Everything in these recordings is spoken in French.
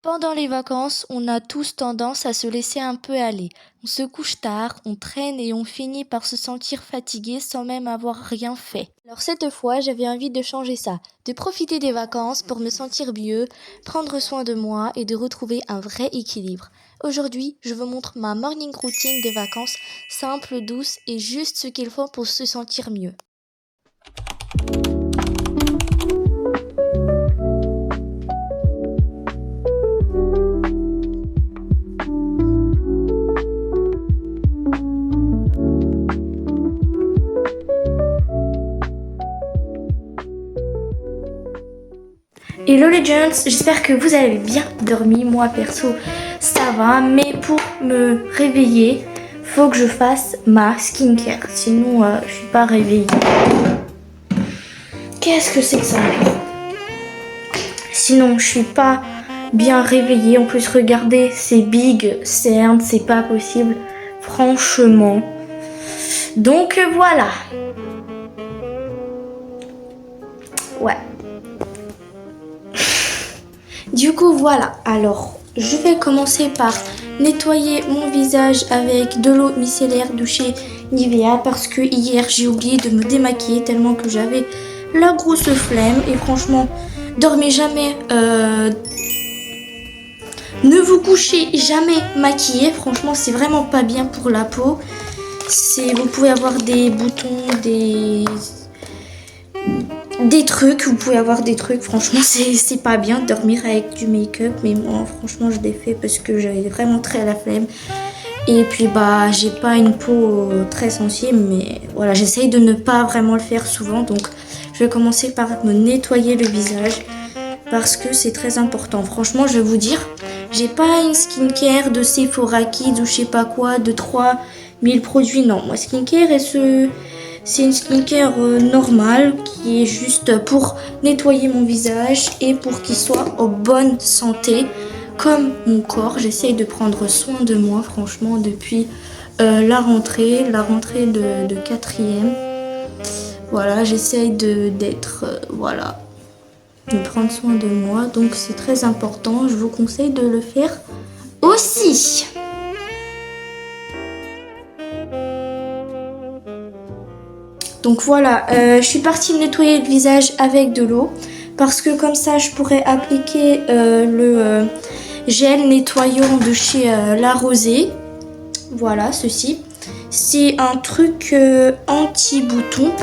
Pendant les vacances, on a tous tendance à se laisser un peu aller. On se couche tard, on traîne et on finit par se sentir fatigué sans même avoir rien fait. Alors cette fois, j'avais envie de changer ça, de profiter des vacances pour me sentir mieux, prendre soin de moi et de retrouver un vrai équilibre. Aujourd'hui, je vous montre ma morning routine de vacances, simple, douce et juste ce qu'il faut pour se sentir mieux. Hello les Jones, j'espère que vous avez bien dormi. Moi perso ça va, mais pour me réveiller faut que je fasse ma skincare, sinon je suis pas réveillée. Qu'est-ce que c'est que ça? Sinon je suis pas bien réveillée. En plus regardez, c'est big, cernes, c'est pas possible, franchement. Donc voilà. Ouais. Du coup voilà, alors je vais commencer par nettoyer mon visage avec de l'eau micellaire de chez Nivea parce que hier j'ai oublié de me démaquiller tellement que j'avais la grosse flemme. Et franchement, dormez jamais, ne vous couchez jamais maquillé, franchement c'est vraiment pas bien pour la peau. Vous pouvez avoir des boutons, des trucs, vous pouvez avoir des trucs, franchement c'est pas bien de dormir avec du make-up, mais moi franchement je l'ai fait parce que j'avais vraiment très la flemme. Et puis bah j'ai pas une peau très sensible, mais voilà, j'essaye de ne pas vraiment le faire souvent. Donc je vais commencer par me nettoyer le visage parce que c'est très important. Franchement je vais vous dire, j'ai pas une skincare de Sephora Kids ou je sais pas quoi, de 3000 produits, non. Moi skincare c'est une skincare normale qui est juste pour nettoyer mon visage et pour qu'il soit en bonne santé comme mon corps. J'essaye de prendre soin de moi franchement depuis la rentrée de 4e. Voilà, j'essaye d'être voilà, de prendre soin de moi, donc c'est très important. Je vous conseille de le faire aussi. Donc voilà, je suis partie me nettoyer le visage avec de l'eau parce que comme ça je pourrais appliquer le gel nettoyant de chez La Rosée. Voilà, ceci. C'est un truc anti-bouton.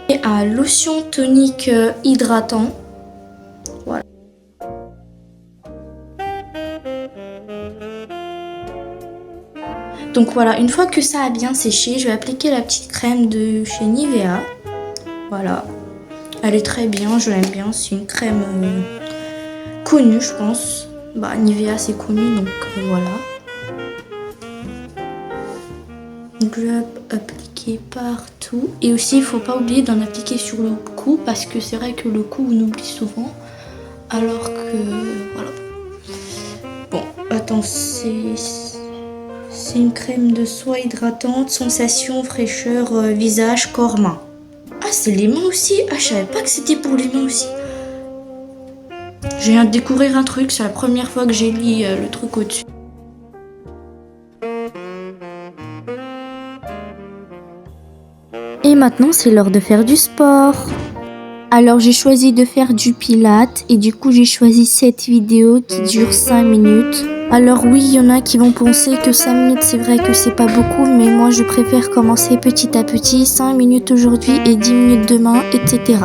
Et un lotion tonique hydratant. Voilà. Donc voilà, une fois que ça a bien séché, je vais appliquer la petite crème de chez Nivea. Voilà, elle est très bien, je l'aime bien, c'est une crème connue je pense. Bah Nivea c'est connu, donc voilà. Donc je vais appliquer partout. Et aussi il faut pas oublier d'en appliquer sur le cou parce que c'est vrai que le cou on oublie souvent. Alors que voilà. Bon, attends, c'est une crème de soie hydratante, sensation, fraîcheur, visage, corps, main. Ah, c'est les mains aussi. Ah, je savais pas que c'était pour les mains aussi. Je viens de découvrir un truc, c'est la première fois que j'ai lu le truc au-dessus. Et maintenant, c'est l'heure de faire du sport. Alors, j'ai choisi de faire du pilates et du coup, j'ai choisi cette vidéo qui dure 5 minutes. Alors oui, il y en a qui vont penser que 5 minutes, c'est vrai que c'est pas beaucoup, mais moi je préfère commencer petit à petit, 5 minutes aujourd'hui et 10 minutes demain, etc.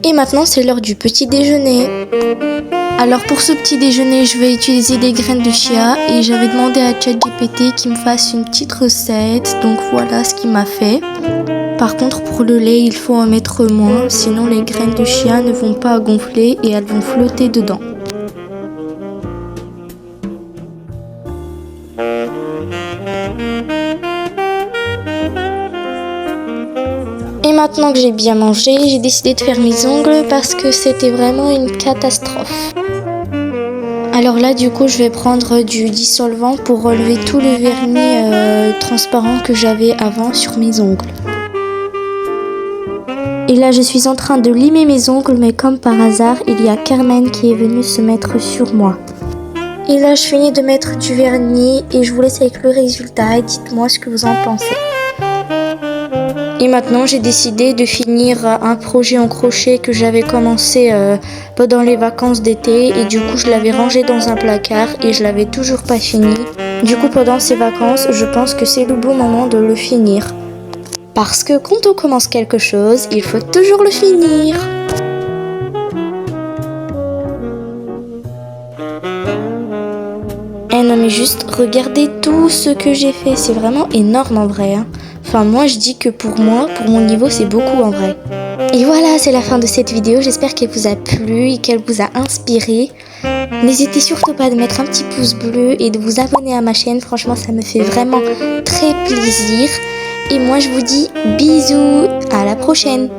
Et maintenant, c'est l'heure du petit déjeuner. Alors pour ce petit déjeuner, je vais utiliser des graines de chia et j'avais demandé à ChatGPT qu'il me fasse une petite recette, donc voilà ce qu'il m'a fait. Par contre, pour le lait, il faut en mettre moins, sinon les graines de chia ne vont pas gonfler et elles vont flotter dedans. Et maintenant que j'ai bien mangé, j'ai décidé de faire mes ongles parce que c'était vraiment une catastrophe. Alors là, du coup, je vais prendre du dissolvant pour relever tout le vernis transparent que j'avais avant sur mes ongles. Et là, je suis en train de limer mes ongles, mais comme par hasard, il y a Carmen qui est venue se mettre sur moi. Et là, je finis de mettre du vernis et je vous laisse avec le résultat et dites-moi ce que vous en pensez. Et maintenant, j'ai décidé de finir un projet en crochet que j'avais commencé pendant les vacances d'été et du coup, je l'avais rangé dans un placard et je l'avais toujours pas fini. Du coup, pendant ces vacances, je pense que c'est le bon moment de le finir. Parce que quand on commence quelque chose, il faut toujours le finir. Eh non mais juste, regardez tout ce que j'ai fait, c'est vraiment énorme en vrai. Hein. Enfin moi je dis que pour moi, pour mon niveau, c'est beaucoup en vrai. Et voilà, c'est la fin de cette vidéo, j'espère qu'elle vous a plu et qu'elle vous a inspiré. N'hésitez surtout pas de mettre un petit pouce bleu et de vous abonner à ma chaîne, franchement ça me fait vraiment très plaisir. Et moi je vous dis bisous, à la prochaine.